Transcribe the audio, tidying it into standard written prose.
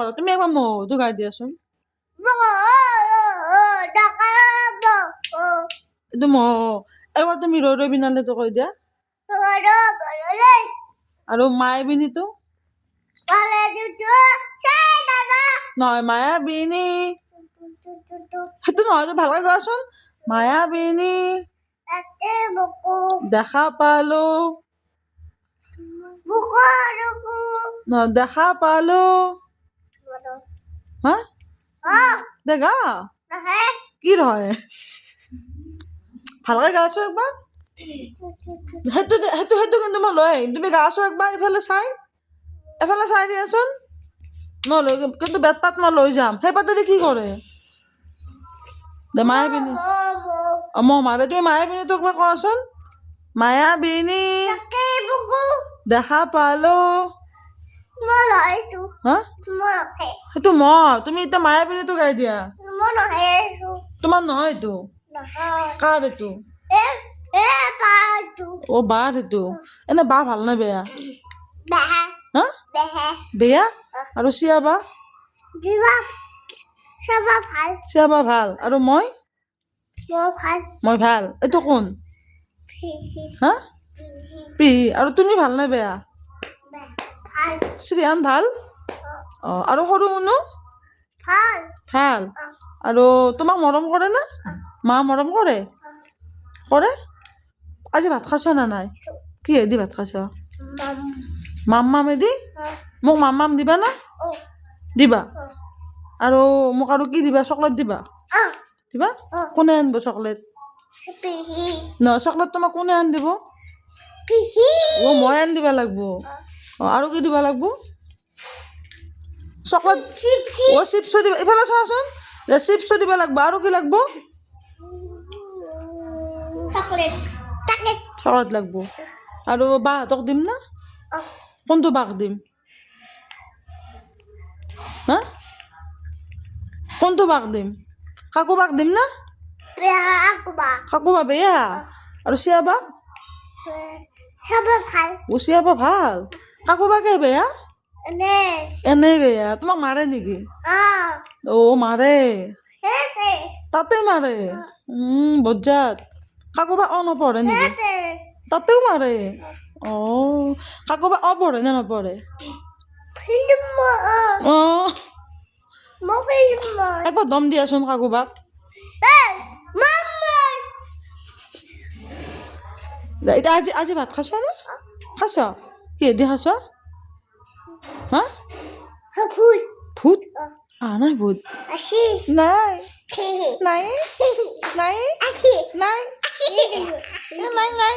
নকৰা তুমি একবাৰ মহটো গাই দিয়াচোন এইটো মহ এবাৰ তুমি ৰৈ ৰৈ বিনালেতো কৈ দিয়া আৰু মায়াবিনীটো নহয় মায়াবিনী সেইটো নহয় ভালকে কোৱাচোন মায়াবিনী দেখা পালো দেখা পালো হা দেখা কি রয় ভালকে গাছো একবার সেইটো সেইটো সেইটো কিন্তু মই লৈ আহিম তুমি গাছো একবাৰ এফালে চাই দিয়াচোন নলৈ কিন্তু বেতপাত মই লৈ যাম সেই পাতেদি কি কৰে দে মায়াবিনী মই মাৰে তুমি মায়াবিনী তোক মই কোৱাচোন মায়াবিনী দেখা পালো হা সেইটো মই তুমি এতিয়া মায়াবিনীটো গাই দিয়া তোমাৰ নহয় এইটো কাৰ এইটো অ বাৰ এইটো এনে বা ভাল নে বেয়া হা বেয়া আৰু চিয়া বা ভাল আৰু মই ভাল এইটো কোন হা পিহি আৰু তুমি ভাল নে বেয়া শ্ৰীহান ভাল অ আৰু সৰু মুনু ভাল আৰু তোমাক মৰম কৰে না মা মৰম কৰে আজি ভাত খাইছ না নাই কিহেদি ভাত খাইছ মাম্মামেদি মোক মাম্মাম দিবা না দিবা আৰু মোক আৰু কি দিবা চকলেট দিবা কোনে আনিব চকলেট নহয় চকলেট তোমাক কোনে আনি দিব অ মই আনি দিবা লাগব অ আৰু কি দিবা লাগব চকলেট অ চিপছো দিবা ইফালে চাচোন চিপছো দিবা লাগব আৰু কি লাগব চকলেট লাগব আৰু বাহঁতক দিম না কোনটো বাক দিম হা কোনটো বাক দিম কাকু বাক দিম না কাকু বা বেয়া আৰু চিয়া বাক চিয়া বা ভাল কাকু বাকে বেয়া এনেই বেয়া তোমাক মাৰে নেকি অ মাৰে তাতে মাৰে বজ্জাত কাকু বা নপঢ়ে নেকি তাতেও মাৰে অ কাকু বা পঢ়ে নে নপঢ়ে অ একবাৰ দম দিয়াচোন কাকু বাক এতিয়া আজি ভাত খাইছ না খাইছ কিহেদি খাইছ হা ভূত নাই ভূত নাই নাই নাই নাই নাই নাই